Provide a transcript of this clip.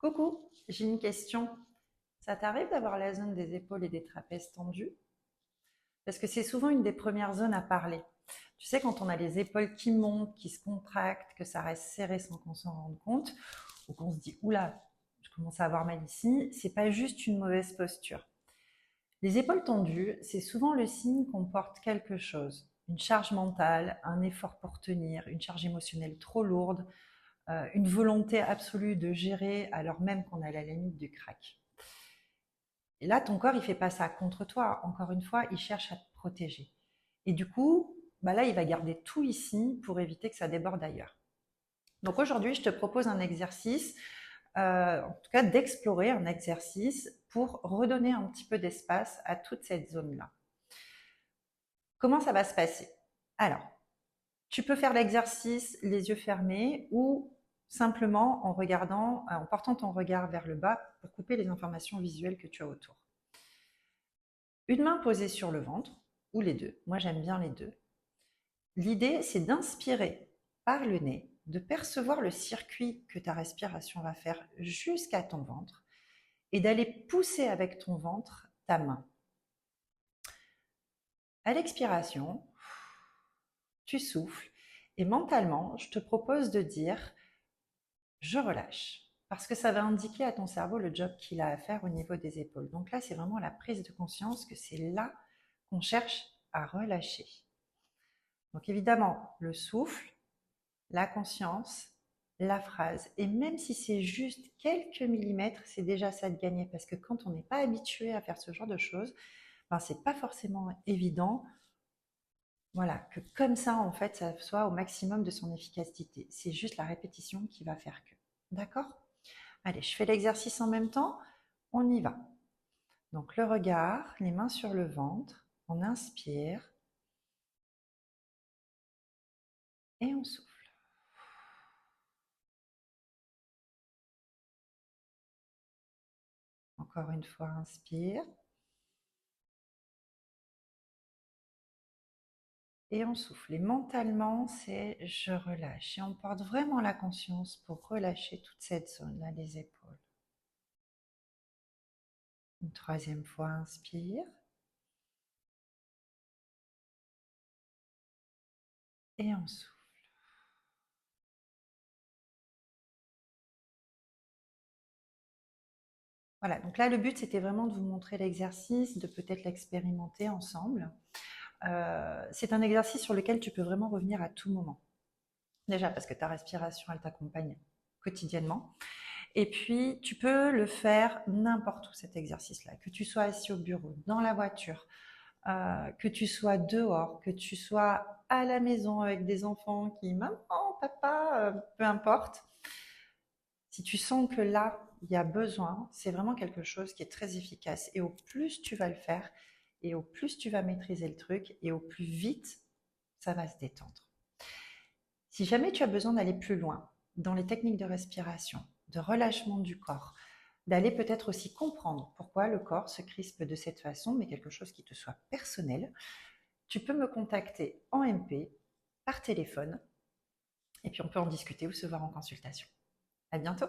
Coucou, j'ai une question. Ça t'arrive d'avoir la zone des épaules et des trapèzes tendus? Parce que c'est souvent une des premières zones à parler. Tu sais, quand on a les épaules qui montent, qui se contractent, que ça reste serré sans qu'on s'en rende compte, ou qu'on se dit oula, je commence à avoir mal ici, c'est pas juste une mauvaise posture. Les épaules tendues, c'est souvent le signe qu'on porte quelque chose. Une charge mentale, un effort pour tenir, une charge émotionnelle trop lourde, une volonté absolue de gérer alors même qu'on est à la limite du crack. Et là, ton corps, il fait pas ça contre toi. Encore une fois, il cherche à te protéger. Et du coup, bah là, il va garder tout ici pour éviter que ça déborde ailleurs. Donc aujourd'hui, je te propose un exercice, en tout cas d'explorer un exercice pour redonner un petit peu d'espace à toute cette zone-là. Comment ça va se passer? Alors, tu peux faire l'exercice les yeux fermés ou simplement en regardant, en portant ton regard vers le bas pour couper les informations visuelles que tu as autour. Une main posée sur le ventre, ou les deux. Moi, j'aime bien les deux. L'idée, c'est d'inspirer par le nez, de percevoir le circuit que ta respiration va faire jusqu'à ton ventre et d'aller pousser avec ton ventre ta main. À l'expiration, tu souffles et mentalement, je te propose de dire je relâche. Parce que ça va indiquer à ton cerveau le job qu'il a à faire au niveau des épaules. Donc là, c'est vraiment la prise de conscience que c'est là qu'on cherche à relâcher. Donc évidemment, le souffle, la conscience, la phrase. Et même si c'est juste quelques millimètres, c'est déjà ça de gagner. Parce que quand on n'est pas habitué à faire ce genre de choses, ben, c'est pas forcément évident. Voilà, que comme ça, en fait, ça soit au maximum de son efficacité. C'est juste la répétition qui va faire que. D'accord? Allez, je fais l'exercice en même temps. On y va. Donc le regard, les mains sur le ventre. On inspire et on souffle. Encore une fois, inspire. Et on souffle. Et mentalement, c'est je relâche. Et on porte vraiment la conscience pour relâcher toute cette zone-là des épaules. Une troisième fois, inspire. Et on souffle. Voilà, donc là, le but, c'était vraiment de vous montrer l'exercice, de peut-être l'expérimenter ensemble. C'est un exercice sur lequel tu peux vraiment revenir à tout moment. Déjà parce que ta respiration, elle t'accompagne quotidiennement. Et puis, tu peux le faire n'importe où, cet exercice-là. Que tu sois assis au bureau, dans la voiture, que tu sois dehors, que tu sois à la maison avec des enfants qui, maman, papa, peu importe. Si tu sens que là, il y a besoin, c'est vraiment quelque chose qui est très efficace. Et au plus tu vas le faire, et au plus tu vas maîtriser le truc, et au plus vite, ça va se détendre. Si jamais tu as besoin d'aller plus loin dans les techniques de respiration, de relâchement du corps, d'aller peut-être aussi comprendre pourquoi le corps se crispe de cette façon, mais quelque chose qui te soit personnel, tu peux me contacter en MP, par téléphone, et puis on peut en discuter ou se voir en consultation. À bientôt!